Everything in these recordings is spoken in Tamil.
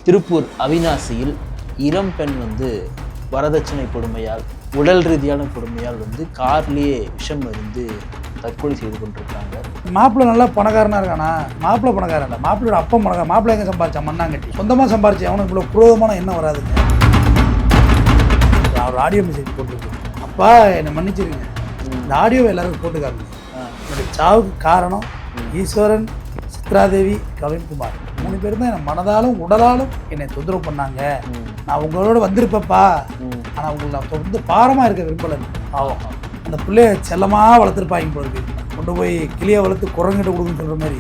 திருப்பூர் அவிநாசியில் இளம் பெண் வரதட்சணை கொடுமையால் உடல் ரீதியான கொடுமையால் கார்லேயே விஷம் அறிந்து தற்கொலை செய்து கொண்டிருக்காங்க. மாப்பிள்ளை நல்லா பணக்காரனாக இருக்கானா? மாப்பிள்ளை பணக்காரன் இல்லை, மாப்பிள்ளையோட அப்பா பணக்காரன். மாப்பிள்ளை எங்கே சம்பாரிச்சான்? மண்ணாங்கட்டி. சொந்தமாக சம்பாரிச்சு அவனுக்கு இவ்வளோ குரோதமான எண்ணம் வராதுங்க. அவர் ஆடியோ மெசேஜ் போட்டுருக்கு. அப்பா என்னை மன்னிச்சிருங்க, இந்த ஆடியோவை எல்லாருக்கும் போட்டுக்காருங்க. என்னுடைய சாவுக்கு காரணம் ஈஸ்வரன், சித்ராதேவி, கவின்குமார் 3 பேரும் தான் என்னை மனதாலும் உடலாலும் என்னை தொந்தரவு பண்ணாங்க. நான் உங்களோட வந்திருப்பேப்பா, ஆனால் உங்களை நான் தொடர்ந்து பாரமாக இருக்க விரும்பலன்னு. ஆகும் அந்த பிள்ளைய செல்லமாக வளர்த்துருப்பாங்க போல கொண்டு போய் கிளியை வளர்த்து குரங்கிட்ட கொடுக்குன்னு சொல்கிற மாதிரி.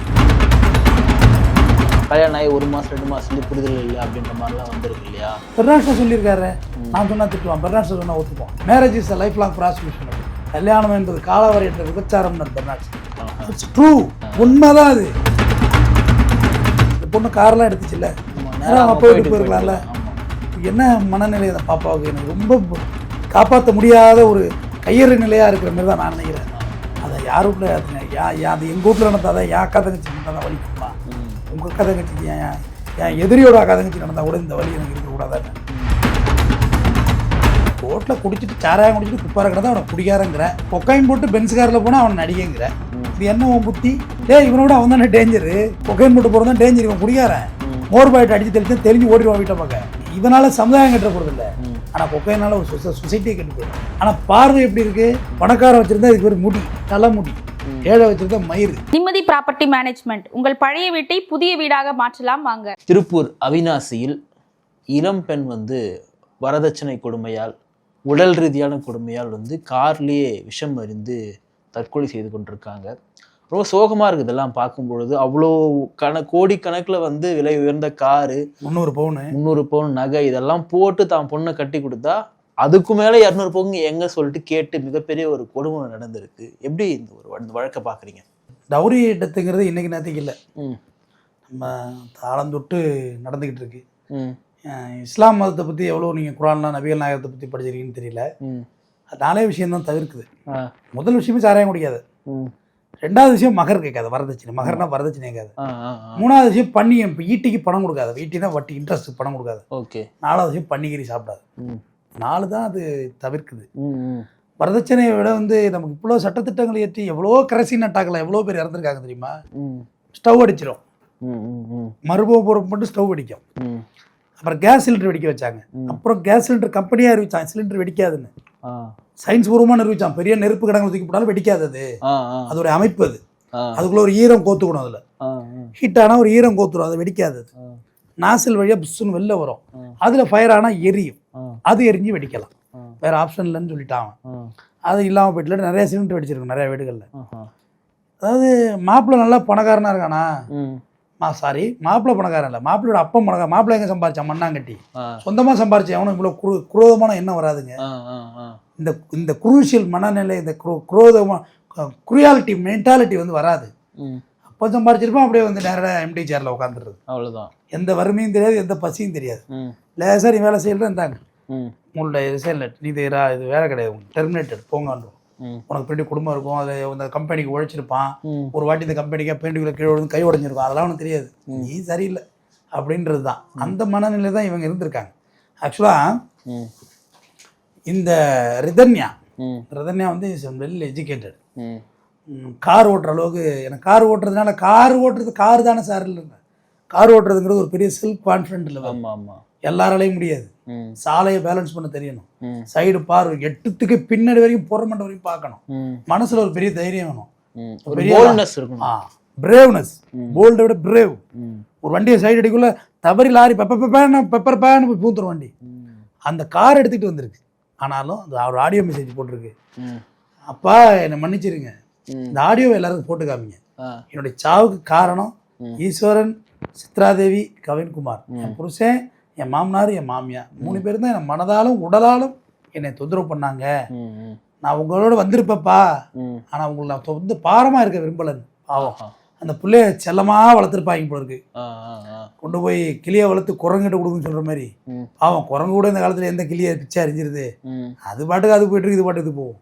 கல்யாணம் ஆகி 1 மாதம் 2 மாதம் புரிதல் இல்லை அப்படின்ற மாதிரிலாம் வந்திருக்கு இல்லையா? பெர்னாட்ஸை சொல்லியிருக்காரு. நான் சொன்னால் திட்டுவான், பெர்னாட்ஸை சொன்னால் ஒத்துப்போம். Marriage is a life long prosecution. கல்யாணம் என்பது காலவரை என்ற விபச்சாரம்னு பெர்னாட்ஸ். இட்ஸ் ட்ரூ, உண்மைதான் அது. இந்த பொண்ணு காரெல்லாம் எடுத்துச்சுல்ல, நேரம் போயிட்டு போயிருக்கலாம்ல. என்ன மனநிலை அந்த பாப்பாவுக்கு எனக்கு ரொம்ப காப்பாற்ற முடியாத ஒரு கையறு நிலையாக இருக்கிற மாதிரி தான் நான் நினைக்கிறேன். அதை யார் வீட்டில் அது எங்கள் வீட்டில் நடந்தாதான் என் அக்கா தங்கச்சி நடந்தால் தான் வலிக்குமா? உங்கள் அக்கா தங்கச்சிக்கு என் எதிரியோட அக்கா தங்கச்சி நடந்தால் கூட இந்த வலி எனக்கு இருக்கக்கூடாதாங்க. ரோட்டில் குடிச்சிட்டு சாராயம் குடிச்சிட்டு குப்பார கிடந்தா அவனை குடிக்காரங்கிற, கொக்கைன் போட்டு பென்ஸ் காரில் போனால் அவன் நடிகைங்கிற. இது என்ன உன் புத்தி? இவனோட அவன் தானே டேஞ்சரு. கொக்கைன் போட்டு போகிறது தான் டேஞ்சர். இவன் குடிக்காரன் மோர் பாயிட்டு அடித்து தெரிஞ்சு ஓடிடுவான் வீட்டை பார்க்க. இதனால சமுதாயம் கட்ட போகிறது இல்லை, ஆனால் கொக்கையினால ஒரு சொசைட்டியை கெட்டு போயிடும். ஆனால் பார்வை எப்படி இருக்கு? பணக்காரன் வச்சிருந்தா இதுக்கு ஒரு முடி, தலைமுடி. ஏழை வச்சிருந்தா மயிறு. நிம்மதி ப்ராப்பர்ட்டி மேனேஜ்மெண்ட். உங்கள் பழைய வீட்டை புதிய வீடாக மாற்றலாம் வாங்க. திருப்பூர் அவிநாசியில் இளம் பெண் வரதட்சணை கொடுமையால் உடல் ரீதியான கொடுமையால் கார்லேயே விஷம் அறிந்து தற்கொலை செய்து கொண்டிருக்காங்க. ரொம்ப சோகமாக இருக்குது இதெல்லாம் பார்க்கும்பொழுது. அவ்வளோ கோடிக்கணக்கில் விலை உயர்ந்த காரு, 300 பவுன் நகை இதெல்லாம் போட்டு தான் பொண்ணை கட்டி கொடுத்தா அதுக்கு மேலே 200 பவுன் எங்கே சொல்லிட்டு கேட்டு மிகப்பெரிய ஒரு கொடுமை நடந்திருக்கு. எப்படி இந்த வழக்கை பார்க்குறீங்க? டவுரி டெத்துங்கிறது இன்னைக்கு நேரத்துக்கு இல்லை, நம்ம தாளந்தொட்டு நடந்துக்கிட்டு இருக்கு. இஸ்லாம் மதத்தை பற்றி எவ்வளோ நீங்கள் குரான்லாம் நபிகள் நாயகத்தை பற்றி படிச்சிருக்கீங்கன்னு தெரியல. அது 4 விஷயம்தான் தவிர்க்குது. முதல் விஷயமே சாராயம் குடிக்காது. 2வது விஷயம் மகர் கேட்காது, வரதட்சணை. மகர்னா வரதட்சணை கேட்காது. 3வது விஷயம் பண்ணி ஈட்டிக்கு பணம் கொடுக்காது. ஈட்டினா வட்டி, இன்ட்ரெஸ்ட் பணம் கொடுக்காது. 4வது விஷயம் பன்னிக்கறி சாப்பிடாது. 4 தான் அது தவிர்க்குது. வரதட்சணையை விட நமக்கு இவ்வளோ சட்டத்திட்டங்கள் ஏற்றி எவ்வளோ கரசின் அட்டாக்கில் எவ்வளோ பேர் இறந்துருக்காங்க தெரியுமா? ஸ்டவ் அடிச்சிடும், மறுபோரம் மட்டும் ஸ்டவ் வெடிக்கும். அப்புறம் கேஸ் சிலிண்டர் வெடிக்க வச்சாங்க. அப்புறம் கேஸ் சிலிண்டர் கம்பெனியாக அறிவிச்சாங்க சிலிண்டர் வெடிக்காதுன்னு. சயின்ஸ் பூர்வமாக நிரூபிச்சான். பெரிய நெருப்பு கிடங்கு தூக்கி போட்டாலும் வெடிக்காது. அதோட அமைப்பு அது. அதுக்குள்ள ஒரு ஈரம் கோத்துக்கணும். அதில் ஹீட் ஆனால் ஒரு ஈரம் கோத்துடும், அது வெடிக்காது. நாசில் வழியாக புஷ்ஷுன்னு வெளில வரும். அதில் ஃபயர் ஆனால் எரியும், அது எரிஞ்சு வெடிக்கலாம். வேறு ஆப்ஷன் இல்லைன்னு சொல்லிட்டான். அது இல்லாமல் போயிட்டு நிறைய சிலிண்டர் வெடிச்சிருக்கும் நிறைய வீடுகளில். அதாவது மாப்பிள்ளை நல்லா பணக்காரனாக இருக்கானா? மாப்பிள்ளை பணக்காரன் இல்லை, மாப்பிள்ளையோட அப்பா பணக்காரன். மாப்பிள்ளை எங்கே சம்பாரிச்சான்? மண்ணாங்கட்டி. சொந்தமாக சம்பாரிச்சு அவனுக்கு இவ்வளோ குரோதமான எண்ணம் வராதுங்க. இந்த குரூஷியல் மனநிலை, இந்த குரியாலிட்டி மென்டாலிட்டி வராது. அப்போ சம்பாரிச்சிருப்பான், அப்படியே நேரடியாக எம்டி சேரில் உட்காந்துருது. அவ்வளோதான். எந்த வறுமையும் தெரியாது, எந்த பசியும் தெரியாது. லேசாக நீ வேலை செய்யலாம் இருந்தாங்க, உங்களுடைய செயல் இது வேலை கிடையாது, டெர்மினேட்டட் போங்கன்றோம். உனக்கு பெரிய குடும்பம் இருக்கும், அது அந்த கம்பெனிக்கு உழைச்சிருப்பான். ஒரு வாட்டி இந்த கம்பெனிக்காக பெயிண்டுக்குள்ள கீழே கை உடைஞ்சிருக்கும், அதெல்லாம் ஒன்றும் தெரியாது. நீ சரியில்லை அப்படின்றது தான். அந்த மனநிலை தான் இவங்க இருந்திருக்காங்க. ஆக்சுவலாக இந்த Rithanya is well educated. Car ஓட்டுற அளவுக்கு, எனக்கு கார் ஓட்டுறதுனால கார் தானே சார் இல்லைங்க. கார் ஓட்டுறதுங்கிறது ஒரு பெரிய செல்ஃப் கான்ஃபிடென்ட் இல்லை. எல்லாராலையும் முடியாது. சாலையை பேலன்ஸ் பண்ண தெரியணும். சைடு பார்வை எட்டுத்துக்கு பின்னாடி வரைக்கும் புறமண்ட வரைக்கும் பார்க்கணும். மனசுல ஒரு பெரிய தைரியம் வேணும், பிரேவ்னஸ். போல்டை விட பிரேவ். ஒரு வண்டியை சைடு அடிக்குள்ள தவறி லாரி பெப்பர் பேன்னு பூத்துரும் வண்டி. அந்த கார் எடுத்துக்கிட்டு வந்திருக்கு. ஆனாலும் அது அவர் ஆடியோ மெசேஜ் போட்டிருக்கு. அப்பா என்னை மன்னிச்சிருங்க, இந்த ஆடியோவை எல்லாருக்கும் போட்டு காமிங்க. என்னுடைய சாவுக்கு காரணம் ஈஸ்வரன், சித்ராதேவி, கவின்குமார். என் புருஷன், என் மாமனார், என் மாமியார் 3 பேரும் தான் என்னை மனதாலும் உடலாலும் என்னை தொந்தரவு பண்ணாங்க. நான் உங்களோட வந்திருப்பேப்பா, ஆனால் உங்களை நான் பாரமாக இருக்க விரும்பலன்னு. பாவம் அந்த பிள்ளைய செல்லமாக வளர்த்துருப்பாங்க போல இருக்கு. கொண்டு போய் கிளியை வளர்த்து குரங்கிட்ட கொடுக்குன்னு சொல்கிற மாதிரி. பாவம் குரங்கு கூட இந்த காலத்தில் எந்த கிளியை பிச்சை அறிஞ்சிருது. அது பாட்டுக்கு அது போய்ட்டு இது பாட்டுக்கு போகும்.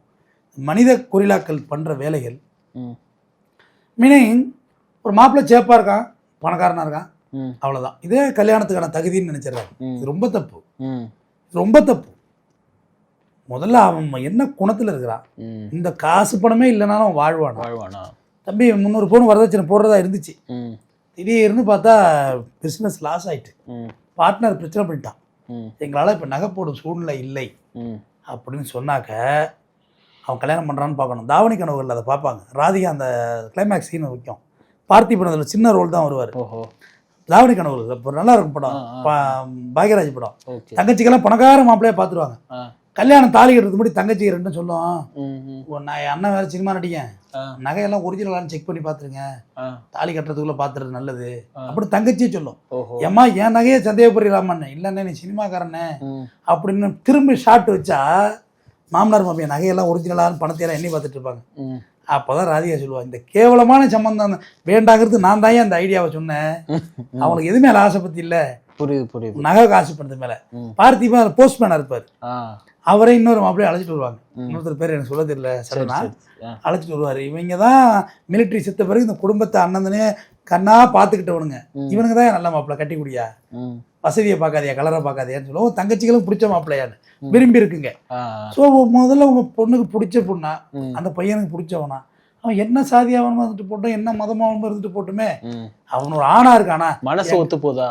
மனித கொரில்லாக்கள் பண்ணுற வேலைகள். மீனிங் ஒரு மாப்பிள்ளை சேப்பாக இருக்கான், பணக்காரனாக இருக்கான், அவ்வளோதான். இதே கல்யாணத்துக்கான தகுதின்னு நினைச்சிடறாங்க. இது ரொம்ப தப்பு, ரொம்ப தப்பு. முதல்ல அவன் என்ன குணத்தில் இருக்கிறான், இந்த காசு பணமே இல்லைனாலும் அவன் வாழ்வானா? தம்பி 300 பவுன் வரதட்சணை போடுறதா இருந்துச்சு, திடீர்னு பார்த்தா பிஸ்னஸ் லாஸ் ஆயிட்டு, பார்ட்னர் பிரச்சனை பண்ணிட்டான், எங்களால் இப்போ நகை போடும் சூழ்நிலை இல்லை அப்படின்னு சொன்னாக்க அவன் கல்யாணம் பண்ணுறான்னு பார்க்கணும். தாவணி கனவுகளில் அதை பார்ப்பாங்க. ராதிகா அந்த கிளைமேக்ஸ் சீன் வைக்கும். பார்த்திபன் அதில் சின்ன ரோல் தான் வருவார். தாவணி கனவுகள் இப்போ நல்லா இருக்கும் படம், பாக்யராஜ் படம். தங்கச்சிக்கெல்லாம் பணக்கார மாப்பிள்ளையா பார்த்துருவாங்க. கல்யாணம் தாலி கட்டுறது முன்னாடி தங்கச்சி ரெண்டும் சொல்லும், நான் என் அண்ணன் வேற சினிமா நடிகேன், நகையெல்லாம் ஒரிஜினலான்னு செக் பண்ணி பார்த்துருங்க, தாலி கட்டுறதுக்குள்ள பார்த்துறது நல்லது அப்படி தங்கச்சியே சொல்லும். ஏம்மா என் நகையை சந்தேகப்படுறாமண்ணே, இல்லைண்ணே நீ சினிமாக்காரண்ணே அப்படின்னு திரும்பி ஷாட் வச்சா மாமனார் மாமியா நகையெல்லாம் ஒரிஜினலான்னு பணத்தையெல்லாம் எண்ணி பார்த்துட்டு இருப்பாங்க. அப்போதான் ராதிகா சொல்லுவாங்க, இந்த கேவலமான சம்பந்தம் வேண்டாங்கிறது நான் தான் அந்த ஐடியாவை சொன்னேன், அவனுக்கு எது மேலே ஆசை பற்றி இல்லை, புரியுது நகை காசு பண்ணுறது மேலே. பார்த்திபன் போஸ்ட்மேனாக இருப்பார், அவரே இன்னொரு மாப்பிள்ளையை அழைச்சிட்டு வருவாங்க. இன்னொருத்தர் பேர் எனக்கு சொல்ல தெரியல, சடனா அழைச்சிட்டு வருவார். இவங்க தான் மிலிட்ரி செத்த பிறகு இந்த குடும்பத்தை அண்ணந்தனே கண்ணா பார்த்துக்கிட்டவனுங்க, இவனுங்க தான் நல்ல மாப்பிள்ளை, கட்டி குடியா, வசதியை பார்க்காதியா, கலரை பார்க்காதியான்னு சொல்லுவோம். தங்கச்சிகளும் பிடிச்ச மாப்பிள்ளையான்னு விரும்பி இருக்குங்க. ஸோ முதல்ல உங்க பொண்ணுக்கு பிடிச்ச பொண்ணா, அந்த பையனுக்கு பிடிச்சவனா, அவன் என்ன சாதியாவனமா இருந்துட்டு போட்டோம், என்ன மதமாவனமா இருந்துட்டு போட்டுமே, அவன் ஒரு ஆணா இருக்கானா, மனசு ஒத்து போதா.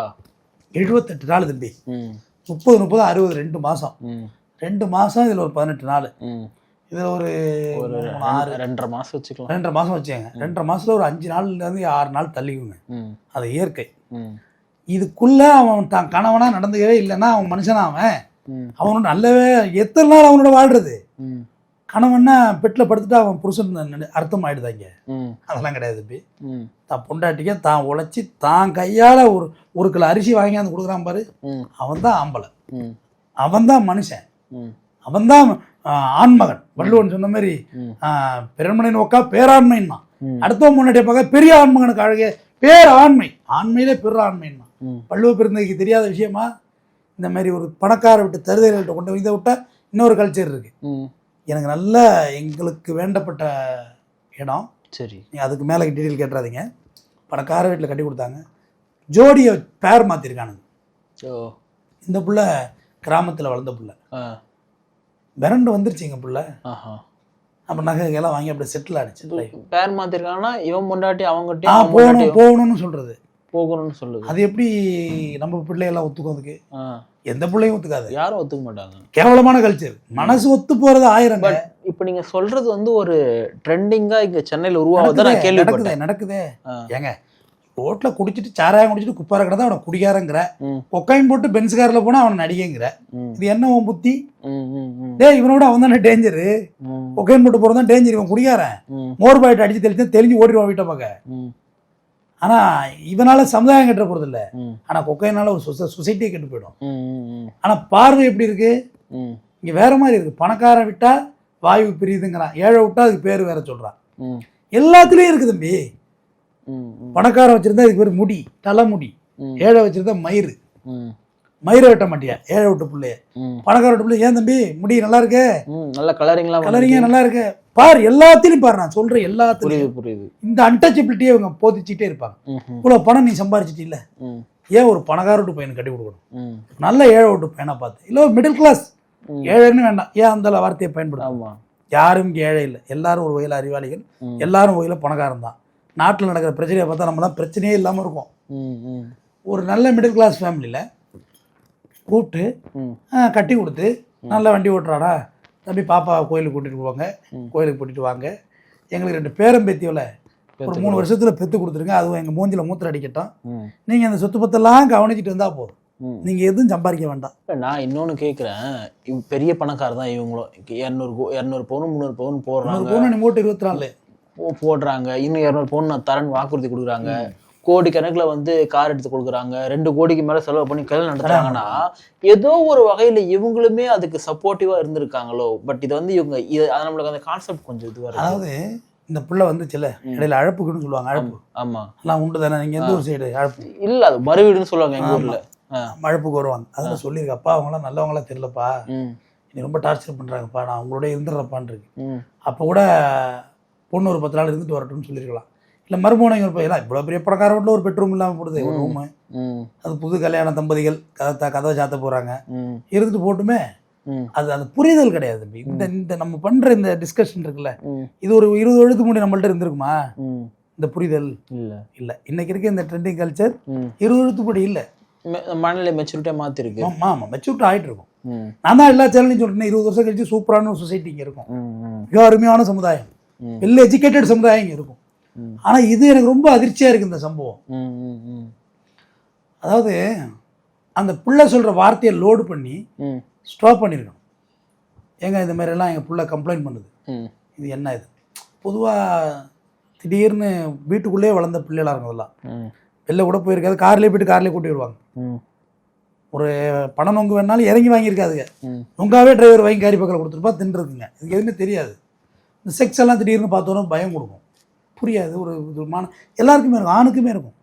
78 நாள் தம்பி, 30 60 2 மாசம், 2 மாசம், இதுல ஒரு 18 நாள், இதுல ஒரு 2.5 மாசம் வச்சுக்கலாம், 2.5 மாசம் வச்சுங்க. 2.5 மாசத்துல ஒரு 5 நாள்ல இருந்து 6 நாள் தள்ளிக்குங்க, அது இயற்கை. இதுக்குள்ள அவன் தான் கணவனா நடந்துக்கவே இல்லைன்னா அவன் மனுஷனா, அவனோட நல்லவே எத்தனை நாள் அவனோட வாழ்றது. கணவன்னா பெட்டில் படுத்துட்டு அவன் புருஷன் அர்த்தம் ஆயிடுதாங்க, அதெல்லாம் கிடையாது தம்பி. தான் பொண்டாட்டிக்க தான் உழைச்சி தான் கையால் ஒரு கிலோ அரிசி வாங்கியாந்து கொடுக்குறான் பாரு, அவன் தான் ஆம்பளை, அவன் தான் மனுஷன், அவன் தான் ஆண்மகன். வள்ளுவன் சொன்ன மாதிரி பெருமனை நோக்கா பேராண்மைன்னா, அடுத்தவன் முன்னாடியே பார்க்க பெரிய ஆண்மகனுக்கு அழகே பேர் ஆண்மை, ஆண்மையிலே பெரு ஆண்மைன்னா. வள்ளுவ பெருந்தகைக்கு தெரியாத விஷயமா? இந்த மாதிரி ஒரு பணக்கார விட்டு தருதல்கிட்ட கொண்டு இதை விட்டா இன்னொரு கல்ச்சர் இருக்கு. எனக்கு நல்ல எங்களுக்கு வேண்டப்பட்ட இடம், சரி நீ அதுக்கு மேலே டீட்டெயில் கேட்டுறாதீங்க. பணக்கார வீட்டில் கட்டி கொடுத்தாங்க, ஜோடியை பேர் மாற்றிருக்கானுங்க. இந்த பிள்ளை கிராமத்தில் வளர்ந்த பிள்ளை, விரண்டு வந்துருச்சு எங்கள் பிள்ளை. அப்போ நகைகள்லாம் வாங்கி அப்படியே செட்டில் ஆகிடுச்சு. பேர் மாற்றிருக்காங்கன்னா இவன் முன்னாடி அவங்ககிட்ட போகணும்னு சொல்கிறது, போகணும்னு சொல்லுது. அது எப்படி நம்ம பிள்ளையெல்லாம் ஒத்துக்கும்? அதுக்கு எந்த பிள்ளையும் ஒத்துக்காது, யாரும் ஒத்துக்க மாட்டாங்க. கேவலமான கல்ச்சர், மனசு ஒத்து போறது 1000. இப்ப நீங்க சொல்றது வந்து ஒரு ட்ரெண்டிங்கா இங்க சென்னையில உருவாகுது, நான் கேள்விப்பட்டேன். நடக்குதே ஏங்க, ரோட்ல குடிச்சிட்டு சாராயம் குடிச்சிட்டு குப்பார கிடந்தா அவனை குடிகாரங்கிற, கொக்கைன் போட்டு பென்ஸ் கார்ல போனா அவனை நடிகைங்கிற, இது என்ன உன் புத்தி? டேய் இவனோட அவன் தானே டேஞ்சரு, கொக்கைன் போட்டு போறதான் டேஞ்சர், இவன் குடிகாரன், மோர் பாயிட்டு அடிச்சு தெளிஞ்சு ஓடிடுவான் வீட்டை பார்க்க. ஆனா இவனால சமுதாயம் கெட்ட போறது இல்லை, ஆனா கொக்கையினால ஒரு சொசைட்டியே கெட்டு போயிடும். ஆனா பார்வை எப்படி இருக்கு இங்க வேற மாதிரி இருக்கு. பணக்காரன் விட்டா வாயு பிரியுதுங்கிறான், ஏழை விட்டா அதுக்கு பேரு வேற சொல்றான். எல்லாத்துலயும் இருக்கு தம்பி. பணக்காரன் வச்சிருந்தா இதுக்கு பேர் முடி, தலைமுடி. ஏழை வச்சிருந்தா மயிறு, மயிரை வெட்ட மாட்டியா ஏழை விட்ட பிள்ளைய. பணக்கார விட்ட பிள்ளை, ஏன் தம்பி முடி நல்லா இருக்கு, நல்ல கலரிங்க நல்லா இருக்கு பார், எல்லாத்திலையும் பாரு, நான் சொல்றேன் எல்லாத்துலயும் புரியுது. இந்த அன்டச்சபிலிட்டியை இவங்க போதிச்சுட்டே இருப்பாங்க. இவ்வளவு பணம் நீ சம்பாரிச்சிட்டு இல்ல, ஏன் ஒரு பணக்கார விட்டு பையனை கட்டி கொடுக்கணும், நல்ல ஏழை விட்டு பையனை பார்த்து, இல்ல ஒரு மிடில் கிளாஸ் ஏழைன்னு வேண்டாம், ஏன் அந்த வார்த்தையை பயன்படுத்தும்? யாரும் இங்கே ஏழை இல்லை, எல்லாரும் ஒரு வகையில் அறிவாளிகள், எல்லாரும் வகையில பணக்காரன் தான். நாட்டில் நடக்கிற பிரச்சனையை பார்த்தா நம்ம தான் பிரச்சனையே இல்லாமல் இருக்கும். ஒரு நல்ல மிடில் கிளாஸ் ஃபேமிலியில் கூப்பிட்டு கட்டி கொடுத்து நல்ல வண்டி ஓட்டுறாடா தம்பி, பாப்பா கோயிலுக்கு கூட்டிகிட்டு போவாங்க, கோயிலுக்கு கூட்டிகிட்டு வாங்க, எங்களுக்கு 2 பேரம்பேத்தியோல ஒரு 3 வருஷத்தில் பெற்று கொடுத்துருங்க, அதுவும் எங்கள் மூஞ்சில் மூத்திரம் அடிக்கட்டும், நீங்கள் அந்த சொத்து பத்தெல்லாம் கவனிச்சிட்டு இருந்தால் போதும், நீங்கள் எதுவும் சம்பாதிக்க வேண்டாம். நான் இன்னொன்று கேட்குறேன், பெரிய பணக்கார தான் இவங்களும் 200 பவுன் 300 பவுன் போடுறாங்க, 100 பவுன் மூட்டை 24 போடுறாங்க, இன்னும் 200 பவுன் நான் தரேன்னு வாக்குறுதி கொடுக்குறாங்க, கோடி கணக்குல வந்து கார் எடுத்து கொடுக்குறாங்க, 2 கோடிக்கு மேல செலவு பண்ணி கல்யாணம் நடத்துறாங்கன்னா ஏதோ ஒரு வகையில இவங்களுமே அதுக்கு சப்போர்ட்டிவா இருந்திருக்காங்களோ. பட் இது வந்து இவங்க நம்மளுக்கு அந்த கான்செப்ட் கொஞ்சம் இதுவா இருக்கு. அதாவது இந்த பிள்ளை வந்துச்சுல இடையில அழப்புக்குன்னு சொல்லுவாங்க, அழப்பு. ஆமா எல்லாம் உண்டு தானே, நீங்க எந்த ஒரு சைடு அழப்பு இல்ல, அது மறுவீடுன்னு சொல்லுவாங்க எங்க ஊர்ல, அழப்புக்கு வருவாங்க. அதில் சொல்லியிருக்கு, அப்பா அவங்களாம் நல்லவங்களா தெரியலப்பா, நீ ரொம்ப டார்ச்சர் பண்றாங்கப்பா, நான் அவங்களோட இருந்துடுறப்பான் இருக்கு. அப்போ கூட பொண்ணு ஒரு 10 நாள் இருந்துட்டு வரட்டும்னு சொல்லியிருக்கலாம். இல்லை மறுமணம் இருப்போம். ஏன்னா இவ்வளோ பெரிய பணக்கார வீட்டில் ஒரு பெட்ரூம் இல்லாமல் போடுது, ஒரு ரூமு. அது புது கல்யாண தம்பதிகள் கதவை சாத்த போகிறாங்க, இருந்துட்டு போட்டுமே. அது அந்த புரிதல் கிடையாது. இந்த நம்ம பண்ணுற இந்த டிஸ்கஷன் இருக்குல்ல, இது ஒரு 20 வருடத்துக்கு முன்னாடி நம்மள்ட்ட இருந்திருக்குமா இந்த புரிதல்? இல்லை. இன்னைக்கு இருக்க இந்த ட்ரெண்டிங் கல்ச்சர் 20 வருடத்துக்கு முன்னாடி இல்லை. மனநிலை மெச்சூரிட்டியாக மாற்றிருக்கு. ஆமாம், மெச்சூரிட்டி ஆகிட்டு இருக்கும். நான் தான் எல்லா சேனலையும் சொல்லிட்டேன், 20 வருஷம் கழிச்சு சூப்பரான ஒரு சொசைட்டி இங்கே இருக்கும், மிக அருமையான சமுதாயம், வெல் எஜுகேட்டட் சமுதாயம் இங்கே இருக்கும். ஆனால் இது எனக்கு ரொம்ப அதிர்ச்சியாக இருக்குது இந்த சம்பவம். அதாவது அந்த புள்ள சொல்கிற வார்த்தையை லோடு பண்ணி ஸ்டாப் பண்ணியிருக்கணும். ஏங்க இந்த மாதிரிலாம் எங்கள் புள்ள கம்ப்ளைண்ட் பண்ணுது, இது என்ன? இது பொதுவாக திடீர்னு வீட்டுக்குள்ளேயே வளர்ந்த பிள்ளைகளாக இருக்கும். அதெல்லாம் வெளில கூட போயிருக்காது, கார்லேயே போய்ட்டு கார்லேயே கூட்டி வருவாங்க. ஒரு பணம் நொங்கு வேணாலும் இறங்கி வாங்கியிருக்காதுங்க, நொங்காவே டிரைவர் வாங்கி காரி பக்கத்தில் கொடுத்துருப்பா தின்றுருக்குங்க. இதுக்கு எதுவுமே தெரியாது. இந்த செக்ஸ் எல்லாம் திடீர்னு பார்த்தோன்னா பயம் கொடுக்கும், புரியாது. ஒரு விதமான எல்லாருக்குமே இருக்கும், ஆணுக்குமே இருக்கும்,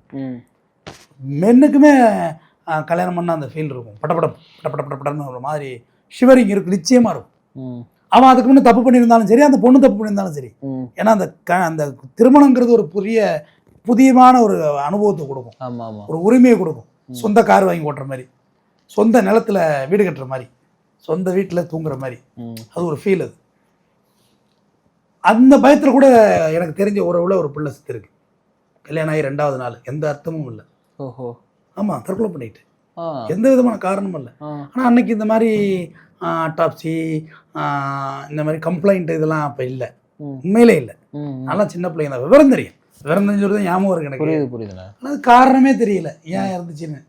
மென்னுக்குமே கல்யாணம் பண்ணால் அந்த ஃபீல் இருக்கும். பட்டப்படன்னு ஒரு மாதிரி ஷிவரிங் இருக்கும், நிச்சயமாக இருக்கும். அவன் அதுக்கு முன்னே தப்பு பண்ணியிருந்தாலும் சரி, அந்த பொண்ணு தப்பு பண்ணியிருந்தாலும் சரி. ஏன்னா அந்த திருமணங்கிறது ஒரு புதியமான ஒரு அனுபவத்தை கொடுக்கும், ஒரு உரிமையை கொடுக்கும். சொந்த கார் வாங்கி ஓட்டுற மாதிரி, சொந்த நிலத்தில் வீடு கட்டுற மாதிரி, சொந்த வீட்டில் தூங்குற மாதிரி, அது ஒரு ஃபீல். அது அந்த பயத்தில் கூட எனக்கு தெரிஞ்ச உறவுல ஒரு பிள்ளை செத்து இருக்கு. கல்யாணம் ஆகி 2வது நாள், எந்த அர்த்தமும் இல்லை. ஆமாம், தற்கொலை பண்ணிட்டு, எந்த விதமான காரணமும் இல்லை. ஆனால் அன்னைக்கு இந்த மாதிரி அட்டாப்சி, இந்த மாதிரி கம்ப்ளைண்ட் இதெல்லாம் அப்போ இல்லை, உண்மையிலே இல்லை. நல்லா சின்ன பிள்ளைங்க தான், விவரம் தெரியும், விவரம் தெரிஞ்சது ஞாபகம் இருக்கு எனக்கு. புரியுதுண்ணா. அது காரணமே தெரியல ஏன் இறந்துச்சுன்னு.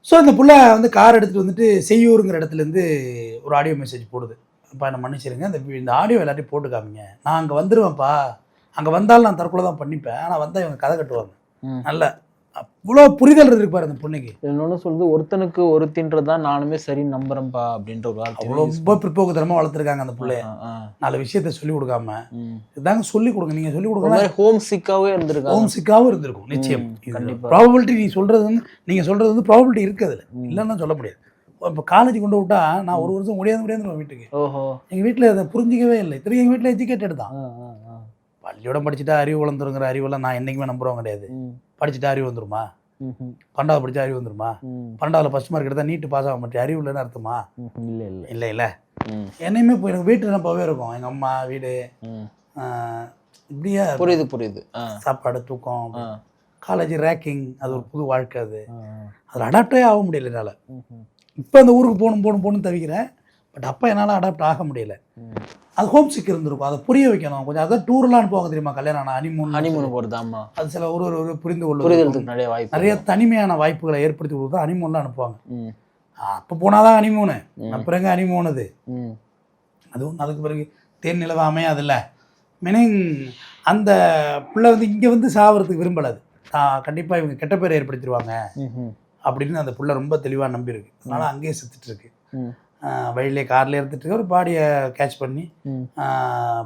ஸோ இந்த புள்ள வந்து கார் எடுத்துகிட்டு வந்துட்டு செய்யூருங்கிற இடத்துலேருந்து ஒரு ஆடியோ மெசேஜ் போடுது. அப்பா என்ன மன்னிச்சிருங்க, இந்த ஆடியோ எல்லாத்தையும் போட்டு காமிங்க, நான் அங்கே வந்துடுவேன்ப்பா, அங்கே வந்தாலும் நான் தற்கொலை தான் பண்ணிப்பேன், ஆனால் வந்தால் இவங்க கதை கட்டுவாங்க. நல்ல அவ்வளோ புரிதல் இருப்பார் அந்த பொண்ணுக்கு. இன்னொன்று சொல்லுது, ஒருத்தனுக்கு ஒருத்தின்றதான் நானுமே சரி நம்புறேன்ப்பா அப்படின்ற ஒரு வார்த்தை. அவ்வளோ ரொம்ப பிற்போக்குத்தனமாக வளர்த்துருக்காங்க அந்த பிள்ளைய. 4 விஷயத்த சொல்லி கொடுக்காம இதாங்க சொல்லி கொடுங்க. நீங்கள் சொல்லி கொடுங்க. ஹோம் சிக்காவே இருந்திருக்கும், ஹோம் சிக்காவும் இருந்திருக்கும் நிச்சயம். ப்ராபபிலிட்டி நீங்கள் சொல்கிறது வந்து ப்ராபபிலிட்டி இருக்குது அதில், இல்லைன்னு சொல்ல முடியாது. இப்போ காலேஜ் கொண்டு விட்டா நான் ஒரு வருஷம் முடியாதுருவேன் வீட்டுக்கு. எங்கள் வீட்டில் அதை புரிஞ்சிக்கவே இல்லை. திரும்பி எங்கள் வீட்டில் எஜுகேட்டட் தான். பள்ளியோட படிச்சுட்டா அறிவு வளர்ந்துருங்கிற அறிவெல்லாம் நான் என்றைக்குமே நம்புறவங்க கிடையாது. படிச்சுட்டா அறிவு வந்துருமா? 12வது படிச்சா அறிவு வந்துருமா? 12வது ஃபர்ஸ்ட் மார்க் எடுத்தால் நீட்டு பாஸ் ஆக மாட்டேன், அறிவு இல்லைன்னு அர்த்தமா? இல்லை. என்னையுமே இப்போ எனக்கு வீட்டு நினைப்பாவே இருக்கும், எங்கள் அம்மா வீடு இப்படியா. புரியுது. சாப்பாடு, தூக்கம், காலேஜ் ரேக்கிங், அது ஒரு புது வாழ்க்கை. அதில் அடாப்டே ஆக முடியல என்னால். இப்போ அந்த ஊருக்கு போகணும் தவிக்கிறேன். பட் அப்போ என்னால் அடாப்ட் ஆக முடியல. அது ஹோம் சிக் இருந்திருக்கும், அதை புரிய வைக்கணும் கொஞ்சம். அதான் டூர்லாம் அனுப்புவாங்க தெரியுமா, கல்யாணம் ஆனால் ஹனிமூன் போகிறதாம்மா. அது சில ஒரு புரிந்து கொள்ளுதலுக்கு நிறைய தனிமையான வாய்ப்புகளை ஏற்படுத்தி கொடுத்தா ஹனிமூன்லாம் அனுப்புவாங்க. அப்போ போனாதான் ஹனிமூனு, அப்புறம் எங்கே ஹனிமூன்? அதுவும் அதுக்கு பிறகு தேன் நிலவு அமையாதுல்ல. மீனிங் அந்த பிள்ளை வந்து இங்கே வந்து சாவறதுக்கு விரும்பலாது, கண்டிப்பாக இவங்க கெட்ட பேரை ஏற்படுத்திடுவாங்க அப்படின்னு அந்த பிள்ளை ரொம்ப தெளிவாக நம்பியிருக்கு. அதனால் அங்கேயே செத்துட்டு இருக்கு. வழியிலே காரில் எடுத்துகிட்டு ஒரு பாடியை கேட்ச் பண்ணி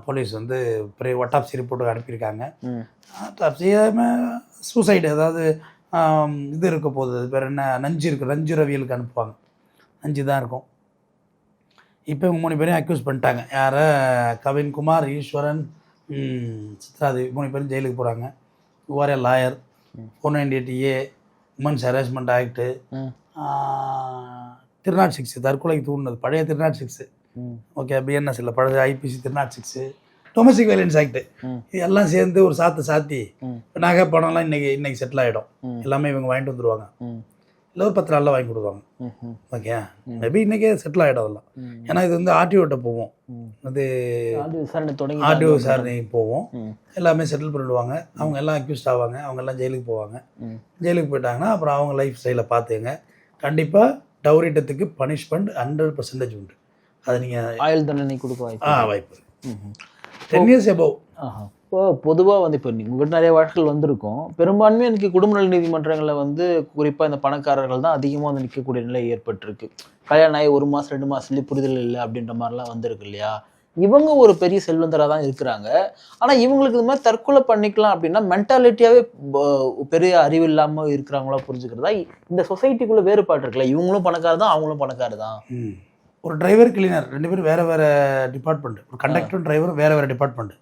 போலீஸ் வந்து ஒட்டாப்சி ரிப்போர்ட்டு அனுப்பியிருக்காங்க. அட்டாப்சி சூசைடு, அதாவது இது இருக்க போகுது, அது பேர் என்ன, நஞ்சுரவியலுக்கு அனுப்புவாங்க. நஞ்சு தான் இருக்கும். இப்போ இவங்க 3 பேரையும் அக்யூஸ் பண்ணிட்டாங்க. யாரை? கவின்குமார், ஈஸ்வரன், சித்ராதேவி, 3 பேரும் ஜெயிலுக்கு போகிறாங்க. ஓரே lawyer, 498A women's harassment act, 306 தற்கொலைக்கு தூண்டினது, பழைய 306. ஓகே, பிஎன்எஸ் இல்லை, பழைய IPC 306, டொமஸ்டிக் வயலன்ஸ் ஆக்ட். இது எல்லாம் சேர்ந்து ஒரு சாத்தி நகை பணம்லாம் இன்னைக்கு செட்டில் ஆகிடும். எல்லாமே இவங்க வாங்கிட்டு வந்துடுவாங்க, இல்லை ஒரு 10 நாளில் வாங்கி கொடுப்பாங்க. ஓகே, மேபி இன்றைக்கே செட்டில் ஆகிடும் அதெல்லாம். ஏன்னா இது வந்து ஆர்டிஓட்ட போவோம், அது ஆர்டிஓ விசாரணை போவோம், எல்லாமே செட்டில் பண்ணிடுவாங்க. அவங்க எல்லாம் அக்யூஸ்ட் ஆவாங்க, அவங்க எல்லாம் ஜெயிலுக்கு போவாங்க. ஜெயிலுக்கு போயிட்டாங்கன்னா அப்புறம் அவங்க லைஃப் ஸ்டைலை பார்த்துங்க. கண்டிப்பாக டவுரிட்டத்துக்கு பனிஷ்மெண்ட் 100% உண்டு. அது நீங்கள் ஆயுள் தண்டனை கொடுக்க வாய்ப்பு 10 years above. இப்போ பொதுவாக வந்து இப்போ உங்கள்கிட்ட நிறைய வழக்குகள் வந்திருக்கும். பெரும்பான்மையாக எனக்கு குடும்ப நல நீதிமன்றங்களில் வந்து குறிப்பாக இந்த பணக்காரர்கள் தான் அதிகமாக வந்து நிற்கக்கூடிய நிலை ஏற்பட்டிருக்கு. கல்யாணம் ஆகி 1 மாதம் 2 மாதத்துலேயே புரிதல் இல்லை அப்படின்ற மாதிரிலாம் வந்திருக்கு இல்லையா? இவங்க ஒரு பெரிய செல்வந்தராக தான் இருக்கிறாங்க. ஆனால் இவங்களுக்கு இது மாதிரி தற்கொலை பண்ணிக்கலாம் அப்படின்னா மென்டாலிட்டியாகவே பெரிய அறிவு இல்லாமல் இருக்கிறாங்களா புரிஞ்சுக்கிறதா? இந்த சொசைட்டிக்குள்ளே வேறுபாடு இருக்குல்ல, இவங்களும் பணக்காரர் தான், அவங்களும் பணக்காரர் தான். ஒரு டிரைவர் கிளீனர் 2 பேரும் வேறு டிபார்ட்மெண்ட். ஒரு கண்டக்டரும் டிரைவரும் வேறு டிபார்ட்மெண்ட்.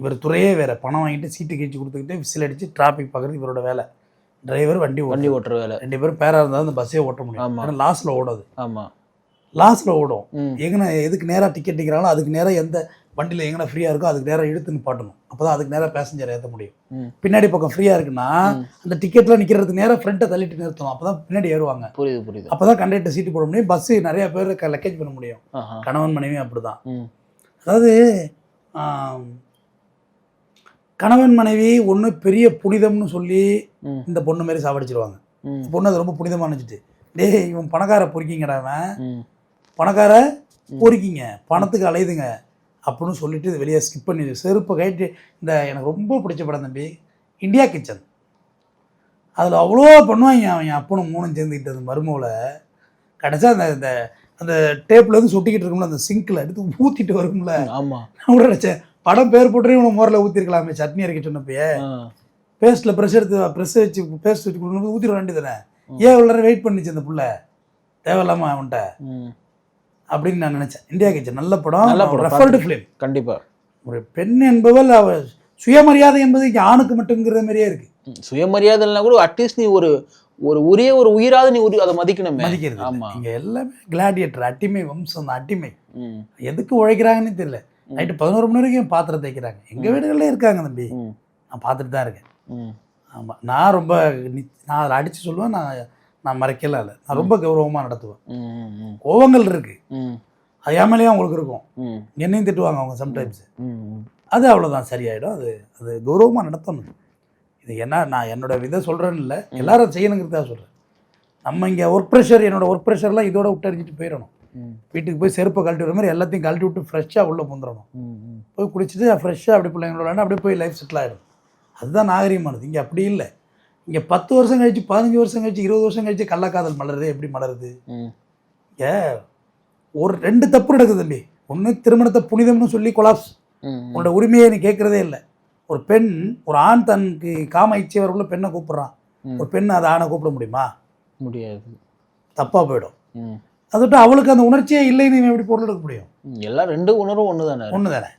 இவர் துறையே வேற. பணம் வாங்கிட்டு சீட்டு கழிச்சு கொடுத்துக்கிட்டு விசில் அடிச்சு டிராஃபிக் பார்க்குறது இவரோட வேலை. டிரைவர் வண்டி ஓட்டுற வேலை. 2 பேரும் பேராக இருந்தால் அந்த பஸ்ஸே ஓட்ட முடியும். ஏன்னா லாஸ்ட்டில் ஓடாது. ஆமாம், லாஸ்ட்டில் ஓடும். எங்கன்னா எதுக்கு நேராக டிக்கெட் டிக்கிறாங்களோ அதுக்கு நேராக எந்த வண்டியில் எங்கன்னா ஃப்ரீயாக இருக்கோ அதுக்கு நேராக இழுத்து நிப்பாட்டணும். அப்போ தான் அதுக்கு நேராக பேசஞ்சர் ஏற்ற முடியும். பின்னாடி பக்கம் ஃப்ரீயாக இருக்குன்னா அந்த டிக்கெட்டில் நிற்கிறதுக்கு நேராக ஃப்ரண்ட்டை தள்ளிட்டு நிறுத்தணும். அப்போ தான் பின்னாடி ஏறுவாங்க. புரியுது. அப்போ தான் கண்டக்டர் சீட்டு போட முடியும். பஸ்ஸு நிறைய பேர் லக்கேஜ் பண்ண முடியும். கணவன் மனைவி அப்படி தான். அதாவது கணவன் மனைவி ஒன்று பெரிய புனிதம்னு சொல்லி இந்த பொண்ணு மாதிரி சாவடிச்சிருவாங்க. பொண்ணு அது ரொம்ப புனிதமாக நினச்சிட்டு, டேய் இவன் பணக்கார பொறுக்கிங்கடா, அவன் பணக்கார பொறுக்கிங்க, பணத்துக்கு அலையுதுங்க அப்படின்னு சொல்லிட்டு இது வெளியே ஸ்கிப் பண்ணி செருப்பை கைட்டு. இந்த எனக்கு ரொம்ப பிடிச்ச படம் தம்பி இந்தியா கிச்சன். அதில் அவ்வளோ பண்ணுவாங்க. அவன் அப்பனும் 3 சேர்ந்துக்கிட்டு அந்த மருமகளை கடைசியாக அந்த இந்த அந்த டேப்லேருந்து சொட்டிக்கிட்டு இருக்கும்ல, அந்த சிங்கில் எடுத்து ஊற்றிட்டு வரும்ல. ஆமாம், நான் கூட நினச்சேன் படம் பேர் போட்டுறே இவனை மோரில் ஊற்றிருக்கலாமே. சட்னி அரைக்க சொன்னப்பயே பேஸ்ட்டில் ப்ரெஷ் வச்சு பேஸ்ட் வச்சு கொடுக்கணும், ஊற்றிட வேண்டி தானே. ஏன் இவ்வளோ நேரம் வெயிட் பண்ணிச்சு அந்த புள்ள தேவையில்லாமல் அவன்கிட்ட அப்படின்னு நான் நினச்சேன். இந்தியா கிச்சன் நல்ல படம், ரெஃபர்டு ஃபிலிம். கண்டிப்பாக ஒரு பெண் என்பவள் அவள் சுயமரியாதை என்பது இங்கே ஆணுக்கு மட்டும்ங்கிற மாதிரியே இருக்குது. சுயமரியாதைன்னா கூட அட்லீஸ்ட் நீ ஒரு ஒரு உயிராவது நீ அதை மதிக்கணும், மதிக்கிறது. ஆமாம், இங்கே எல்லாமே கிளாடியேட்டர், அடிமை வம்சம். அந்த அடிமை எதுக்கு உழைக்கிறாங்கன்னு தெரியல. நைட்டு 11 மணி வரைக்கும் பாத்திரம் தைக்கிறாங்க. எங்கள் வீடுகளில் இருக்காங்க தம்பி, நான் பார்த்துட்டு தான் இருக்கேன். ஆமாம், நான் ரொம்ப நான் அதில் அடித்து சொல்லுவேன். நான் மறைக்கல இல்லை, நான் ரொம்ப கௌரவமாக நடத்துவேன். கோவங்கள் இருக்கு, அது ஏமாலேயே அவங்களுக்கு இருக்கும். என்னையும் திட்டுவாங்க அவங்க சம்டைம்ஸ். அது அவ்வளோதான், சரியாயிடும். அது கௌரவமாக நடத்தணும். இது என்ன நான் என்னோட விதை சொல்கிறேன்னு இல்லை, எல்லாரும் செய்யணுங்கிறதா சொல்கிறேன். நம்ம இங்கே ஒர்க் ப்ரெஷர், என்னோடய ஒர்க் ப்ரெஷர்லாம் இதோட விட்டறிஞ்சிட்டு போயிடணும். வீட்டுக்கு போய் செருப்பை கழட்டி விடுற மாதிரி எல்லாத்தையும் கழட்டி விட்டு ஃப்ரெஷ்ஷாக உள்ளே புந்துடணும். போய் குடிச்சிட்டு ஃப்ரெஷ்ஷாக அப்படி பிள்ளைங்களோட அப்படியே போய் லைஃப் செட்டில் ஆகிடும். அதுதான் நாகரீகமானது. இங்கே அப்படி இல்லை. இங்கே 10 வருஷம் கழிச்சு, 15 வருஷம் கழிச்சு, 20 வருஷம் கழிச்சு கள்ளக்காதல் மலருது. எப்படி மலருது? இங்கே ஒரு 2 தப்பு நடக்குது தம்பி. ஒன்று, திருமணத்தை புனிதம்னு சொல்லி கொலாப்ஸ். உன்னோட உரிமையை நீ கேட்குறதே இல்லை. ஒரு பெண், ஒரு ஆண் தனக்கு காம இச்சைவருக்குள்ள பெண்ணை கூப்பிட்றான். ஒரு பெண் அதை ஆணை கூப்பிட முடியுமா? முடியாது, தப்பாக போயிடும். அதை விட்டு அவளுக்கு அந்த உணர்ச்சியே இல்லைன்னு எப்படி பொருள் எடுக்க முடியும்? எல்லாம் 2 உணர்வும் ஒன்று தானே.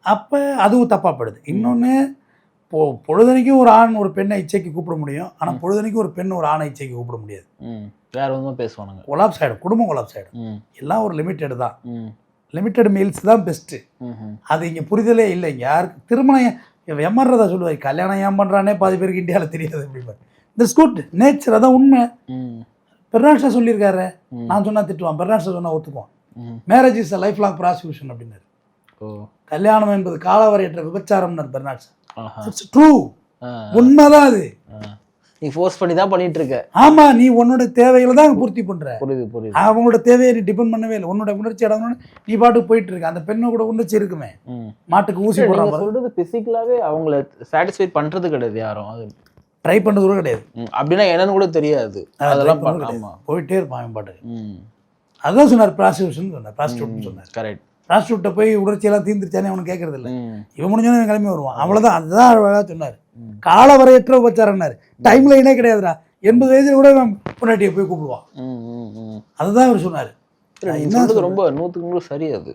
அப்போ அதுவும் தப்பாக போயிடுது. இன்னொன்று, பொழுதனைக்கும் ஒரு ஆண் ஒரு பெண்ணை இச்சைக்கு கூப்பிட முடியும். ஆனால் பொழுதனைக்கும் ஒரு பெண் ஒரு ஆணை இச்சைக்கு கூப்பிட முடியாது. வேற ஒன்றும் பேசுவானுங்க. கொலாப்ஸ் ஆகிடும், குடும்பம் கொலாப்ஸ் ஆகிடும். எல்லாம் ஒரு லிமிட்டெடு தான். லிமிட்டெட் மீல்ஸ் தான் பெஸ்ட்டு. அது இங்கே புரிதலே இல்லை. இங்கே யாருக்கு திருமணம் ஏமாறுறதா சொல்லுவார். கல்யாணம் ஏன் பண்ணுறானே பாதி பேருக்கு இந்தியாவில் தெரியாது அப்படிம்பார். திஸ் குட் நேச்சர், அதான் உண்மை. பெர்னாட்ஷா சொல்லியிருக்காரு. நான் சொன்னால் திட்டுவான், பெர்னாட்ஷா சொன்னால் ஒத்துக்குவான். Marriage is a life long prosecution அப்படின்னாரு. கல்யாணம் என்பது காலவரையற்ற விபச்சாரம்னார் பெர்னாட்ஷா. இட்ஸ் ட்ரூ, உண்மைதான். அது நீ ஃபோர்ஸ் பண்ணி தான் பண்ணிட்டு இருக்க. ஆமா, நீ உன்னோட தேவைகளை தான் பூர்த்தி பண்ற. புரியுது. அவங்களோட தேவையை நீ டிபெண்ட் பண்ணவே இல்லை. உன்னோட உணர்ச்சி அடங்கணும்னு நீ பாட்டுக்கு போயிட்டு இருக்க. அந்த பெண்ணை கூட உணர்ச்சி இருக்குமே. மாட்டுக்கு ஊசி போடுறாங்க சொல்றது பிசிக்கலாவே அவங்கள சாட்டிஸ்ஃபை பண்றது கிடையாது யாரும். அது ட்ரை பண்ணுறது கூட கிடையாது. அப்படின்னா என்னன்னு கூட தெரியாது. அதெல்லாம் போயிட்டே இருப்பான் பாட்டுக்கு. அதுதான் சொன்னார் ப்ராஸ்டியூஷன் சொன்னார். ப்ராஸ்டியூட்னு சொன்னார். கரெக்ட். ப்ராஸ்டியூட்டை போய் உணர்ச்சியெல்லாம் தீர்ந்துருச்சானே அவனுக்கு கேட்கறது இல்லை. இவன் முடிஞ்சோன்னு கிளம்பி வருவான். அவ்வளோதான். அதுதான் அழகாக சொன்னார். காலவரையற்ற உபச்சாரம்னாரு. டைம் லைனே கிடையாதுடா. 80 வயசுல கூட பொண்டாட்டியை போய் கூப்பிடுவான். அதுதான் அவர் சொன்னார். ரொம்ப 100% சரி. அது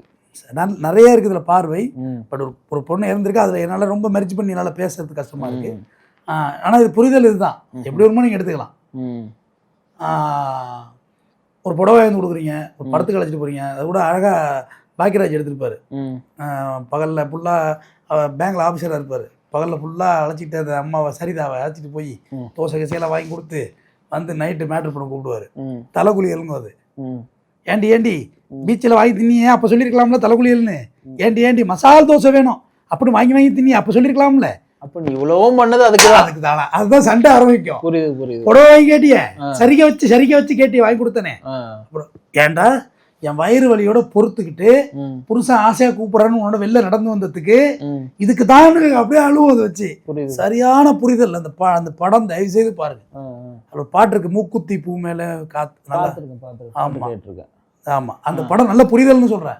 நிறைய இருக்குது இதில் பார்வை. பட் ஒரு பொண்ணு இறந்துருக்கு. அதில் என்னால் ரொம்ப மெர்ஜ் பண்ணி என்னால் பேசுறது கஷ்டமாக இருக்கு. ஆனால் இது புரிதல் இதுதான். எப்படி வருமோ நீங்கள் எடுத்துக்கலாம். ஒரு புடவை வாங்கி கொடுக்குறீங்க, ஒரு படத்துக்கு அழைச்சிட்டு போகிறீங்க. அது கூட அழகாக பாக்கியராஜ் எடுத்துருப்பார். பகலில் ஃபுல்லாக பேங்கில் ஆஃபீஸராக இருப்பார். பகலில் ஃபுல்லாக அழைச்சிட்டு அந்த அம்மாவை சரிதாவை அழைச்சிட்டு போய் தோசை கசையெல்லாம் வாங்கி கொடுத்து வந்து நைட்டு மேட்ரு பண்ண கூப்பிடுவார். தலைக்குளியல்னு. அது ஏண்டி பீச்சில் வாங்கி தின்னியே அப்போ சொல்லியிருக்கலாம்ல தலைக்குளியல்னு. ஏண்டி மசால் தோசை வேணும் அப்படி வாங்கி தின்னி அப்போ சொல்லியிருக்கலாம்ல. அப்போ நீ இவ்வளவும் பண்ணது அதுக்கு தானே. அதுதான் சண்டை ஆரம்பிக்கும். புரியுது. புடவை வாங்கி கேட்டியே, சரிக்க வச்சு கேட்டியே, வாங்கி கொடுத்தனே. அப்புறம் ஏன்டா என் வயிறு வலியோட பொறுத்துக்கிட்டு புருஷன் ஆசையா கூப்பிடறான்னு உன்னோட வெளில நடந்து வந்ததுக்கு இதுக்கு தான் அப்படியே அழுவது வச்சு. சரியான புரிதல். அந்த படம் தயவு செய்து பாருங்க. அதோட பாட்டு இருக்கு, மூக்குத்தி பூ மேல காத்து. ஆமா, அந்த படம் நல்ல புரிதல்னு சொல்றேன்.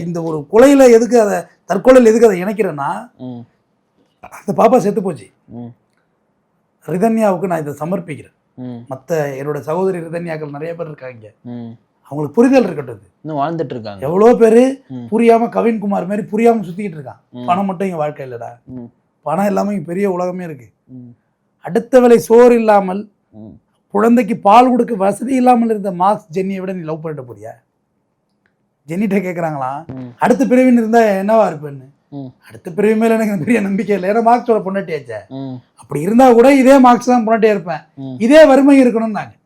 இந்த ஒரு கொலையில எதுக்கு அதை தற்கொலையில் எதுக்கு அதை இணைக்கிறேன்னா, அந்த பாப்பா செத்து போச்சு. ரிதன்யாவுக்கு நான் இதை சமர்ப்பிக்கிறேன். மற்ற என்னோட சகோதரி ரிதன்யாக்கள் நிறைய பேர் இருக்காங்க. அவங்களுக்கு புரிதல் இருக்கட்டும். இன்னும் வாழ்ந்துட்டு இருக்காங்க. எவ்வளோ பேர் புரியாமல் கவின்குமார் மாதிரி புரியாமல் சுற்றிக்கிட்டு இருக்கான். பணம் மட்டும் இங்கே வாழ்க்கை இல்லைடா, பணம் இல்லாமல் இங்கே பெரிய உலகமே இருக்குது. அடுத்த வேளை சோறு இல்லாமல் குழந்தைக்கு பால் கொடுக்க வசதி இல்லாமல் இருந்த மார்க்ஸ் ஜென்னியை விட நீ லவ் பண்ணிட்டு போறியா? ஜென்னிட்ட கேட்குறாங்களா அடுத்த பிரிவின் இருந்தால் என்னவா இருப்பேன்னு. அடுத்த பிரிவு மேலே எனக்கு பெரிய நம்பிக்கை இல்லை, ஏன்னா மார்க்ஸோட பொண்டாட்டியாச்சே. அப்படி இருந்தால் கூட இதே மார்க்ஸ் தான் பொண்டாட்டியா இருப்பேன், இதே வறுமை இருக்கணும்னு நாங்கள்.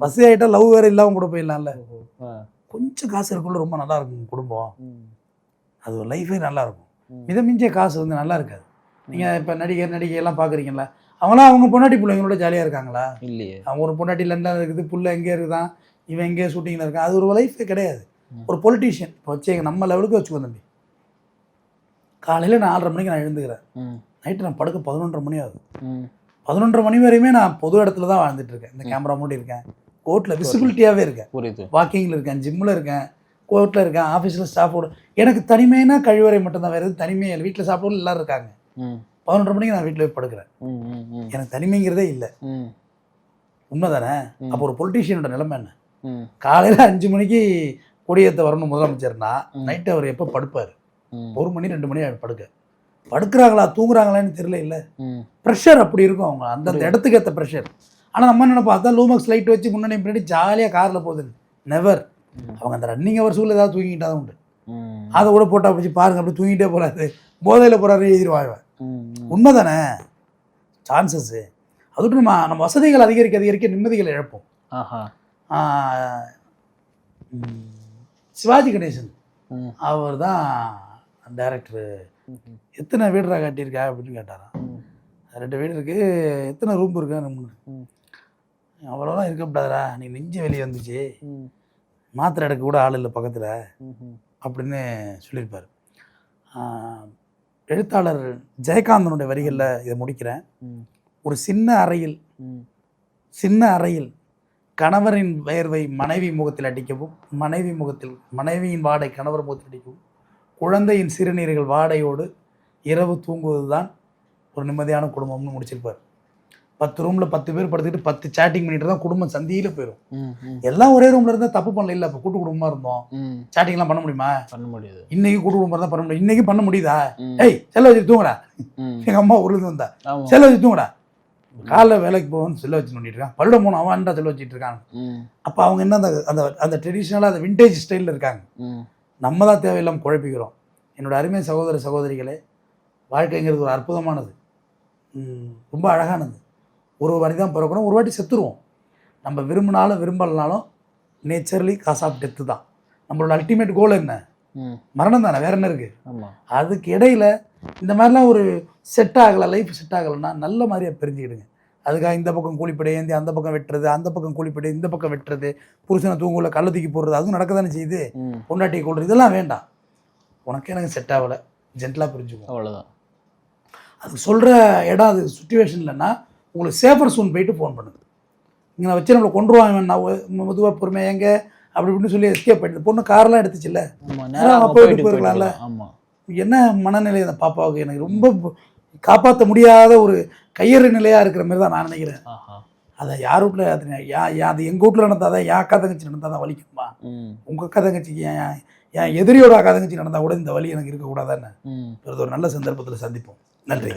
பஸ் ஆகிட்டா லவ் வேறு இல்லாமல் கூட போயிடலாம்ல. கொஞ்சம் காசு இருக்குள்ள ரொம்ப நல்லா இருக்கும் குடும்பம், அது ஒரு லைஃபே நல்லா இருக்கும். மித மிஞ்ச காசு வந்து நல்லா இருக்காது. நீங்கள் இப்போ நடிகையெல்லாம் பார்க்குறீங்களா, அவங்களாம் அவங்க பொண்டாட்டி பிள்ளைங்களோட ஜாலியாக இருக்காங்களா? இல்லையே. அவங்க ஒரு பொண்டாட்டி லண்டனில் இருக்குது, புள்ள எங்கே இருக்குதான், இவன் எங்கேயோ ஷூட்டிங்கில் இருக்கான். அது ஒரு லைஃபே கிடையாது. ஒரு பொலிட்டீஷியன் இப்போ வச்சு நம்ம லெவலுக்கு வச்சுக்கோ தம்பி. காலையில் நான் 4:30 மணிக்கு நான் எழுந்துக்கிறேன், நைட்டு நான் படுக்க 11:30 மணி ஆகுது. 11:30 மணி வரையுமே நான் பொது இடத்துல தான் வாழ்ந்துட்டு இருக்கேன். இந்த கேமரா மூடி இருக்கேன், கோர்ட்டில் விசிபிலிட்டியாகவே இருக்கேன், வாக்கிங்கில் இருக்கேன், ஜிம்மில் இருக்கேன், கோர்ட்டில் இருக்கேன், ஆஃபீஸில் ஸ்டாஃபோடு. எனக்கு தனிமைனா கழிவறை மட்டும்தான், வேறு எதுவும் தனிமையாக இல்லை. வீட்டில் சாப்பிட எல்லோரும் இருக்காங்க. 11:30 மணிக்கு நான் வீட்டில் போய் படுக்கிறேன். எனக்கு தனிமைங்கிறதே இல்லை. உண்மை தானே? அப்போ ஒரு பொலிட்டீஷியனோட நிலைமை என்ன? காலையில் 5 மணிக்கு கொடியேற்ற வரணும் முதலமைச்சர்னா நைட்டு அவர் எப்போ படுப்பார்? 1 மணி 2 மணி படுக்க. படுக்கிறாங்களா தூங்குறாங்களான்னு தெரியல. இல்லை, ப்ரெஷர் அப்படி இருக்கும் அவங்க அந்தந்த இடத்துக்கு ஏற்ற ப்ரெஷர். ஆனால் நம்ம நினைப்போம் அதான் லூமக்ஸ் லைட் வச்சு முன்னாடி பின்னாடி ஜாலியாக காரில் போகுதுன்னு. நெவர். அவங்க அந்த ரன்னிங் ஹவர்ஸுக்குள்ள ஏதாவது தூங்கிட்டா தான் உண்டு. அதை கூட போட்டால் பிடிச்சி பாருங்க, அப்படி தூங்கிட்டே போகாது, போதையில் போகிறாரு எழுதிடுவாங்க. உண்மை தானே? சான்சஸ்ஸு அதுட்டு நம்ம வசதிகள் அதிகரிக்க நிம்மதிகளை இழப்போம். சிவாஜி கணேசன் அவர் தான் டைரக்டரு. எத்தனை வீடுரா காட்டியிருக்கா அப்படின்னு கேட்டாராம். 2 வீடு இருக்குது, எத்தனை ரூம் இருக்கா? அவ்வளோதான் இருக்கக்கூடாதுரா, நீ நெஞ்சு வெளியே வந்துச்சு, மாத்திரை எடுக்க கூட ஆள் இல்லை பக்கத்தில் அப்படின்னு சொல்லியிருப்பார். எழுத்தாளர் ஜெயகாந்தனுடைய வரிகளில் இதை முடிக்கிறேன். ஒரு சின்ன அறையில் கணவரின் வேர்வை மனைவி முகத்தில் அடிக்கவும், மனைவியின் வாடை கணவர் முகத்தில் அடிக்கவும், குழந்தையின் சிறுநீர்கள் வாடையோடு இரவு தூங்குவது தான் ஒரு நிம்மதியான குடும்பம்னு முடிச்சிருப்பார். 10 ரூமில் 10 பேர் படுத்துக்கிட்டு 10 சேட்டிங் பண்ணிட்டு தான் குடும்பம் சந்தியில் போயிடும். எல்லாம் ஒரே ரூமில் இருந்தால் தப்பு பண்ணல. இல்லை, இப்போ கூட்டு குடும்பமாக இருந்தோம், சேட்டிங்லாம் பண்ண முடியுமா? பண்ண முடியாது. இன்னைக்கு கூட்டு குடும்பம் தான் பண்ண முடியும். இன்னைக்கு பண்ண முடியுதா? ஏய் செல்ல வச்சு தூங்குறா, எங்கள் அம்மா உருது வந்தா, செல்ல வச்சு தூங்குறா, காலைல வேலைக்கு போகணும்னு செல்ல வச்சு பண்ணிட்டு இருக்கான், பல்ல மூணு அவன்டா செல்ல வச்சுட்டு இருக்காங்க. அப்போ அவங்க என்ன அந்த அந்த ட்ரெடிஷ்னலாக அந்த விண்டேஜ் ஸ்டைலில் இருக்காங்க. நம்ம தான் தேவையில்லாமல் குழப்பிக்கிறோம். என்னோட அருமை சகோதர சகோதரிகளே, வாழ்க்கைங்கிறது ஒரு அற்புதமானது, ரொம்ப அழகானது. ஒரு வாட்டி தான் பிறக்கணும், ஒரு வாட்டி செத்துருவோம். நம்ம விரும்பினாலும் விரும்பலனாலும் நேச்சர்லி காஸ் ஆஃப் டெத்து தான். நம்மளோட அல்டிமேட் கோல் என்ன? மரணம் தானே, வேற என்ன இருக்குது? அதுக்கு இடையில் இந்த மாதிரிலாம் ஒரு செட் ஆகலை, லைஃப் செட் ஆகலைன்னா நல்ல மாதிரியாக பிரிஞ்சுக்கிடுங்க. அதுக்காக இந்த பக்கம் கூலிப்படை ஏந்தி அந்த பக்கம் வெட்டுறது, அந்த பக்கம் கூலிப்படை இந்த பக்கம் வெட்டுறது, புருஷனை தூங்குள்ள கள்ள தூக்கி போடுறது, அதுவும் நடக்க தானே செய்யுது. பொண்டாட்டியை கொள்றது, இதெல்லாம் வேண்டாம். உனக்கு எனக்கு செட் ஆகலை, ஜென்டலாக புரிஞ்சுக்கும், அவ்வளோதான். அதுக்கு சொல்கிற இடம் அது சுச்சுவேஷன் இல்லைன்னா உங்களுக்கு சேஃபர் சூன் போயிட்டு ஃபோன் பண்ணுது. இங்கே நான் வச்சு நம்மளை கொண்டுருவாங்க, நான் மெதுவாக பொறுமையாக எங்கே அப்படி இப்படின்னு சொல்லி எஸ்கேப் பண்ணிட்டு பொண்ணு காரெலாம் எடுத்துச்சுல்ல, போயிட்டு போயிருக்கலாம்ல. என்ன மனநிலை அந்த பாப்பாவுக்கு? எனக்கு ரொம்ப காப்பாற்ற முடியாத ஒரு கையறு நிலையாக இருக்கிற மாதிரி தான் நான் நினைக்கிறேன். அதை யார் வீட்டில் அது எங்கள் வீட்டில் நடந்தால் தான், என் அக்கா தங்கச்சி நடந்தால் தான் வலிக்குமா? உங்கள் அக்கா தங்கச்சிக்கு என் எதிரியோட அக்கா தங்கச்சி நடந்தால் கூட இந்த வலி எனக்கு இருக்கக்கூடாதான்னு ஒரு நல்ல சந்தர்ப்பத்தில் சந்திப்போம். நன்றி.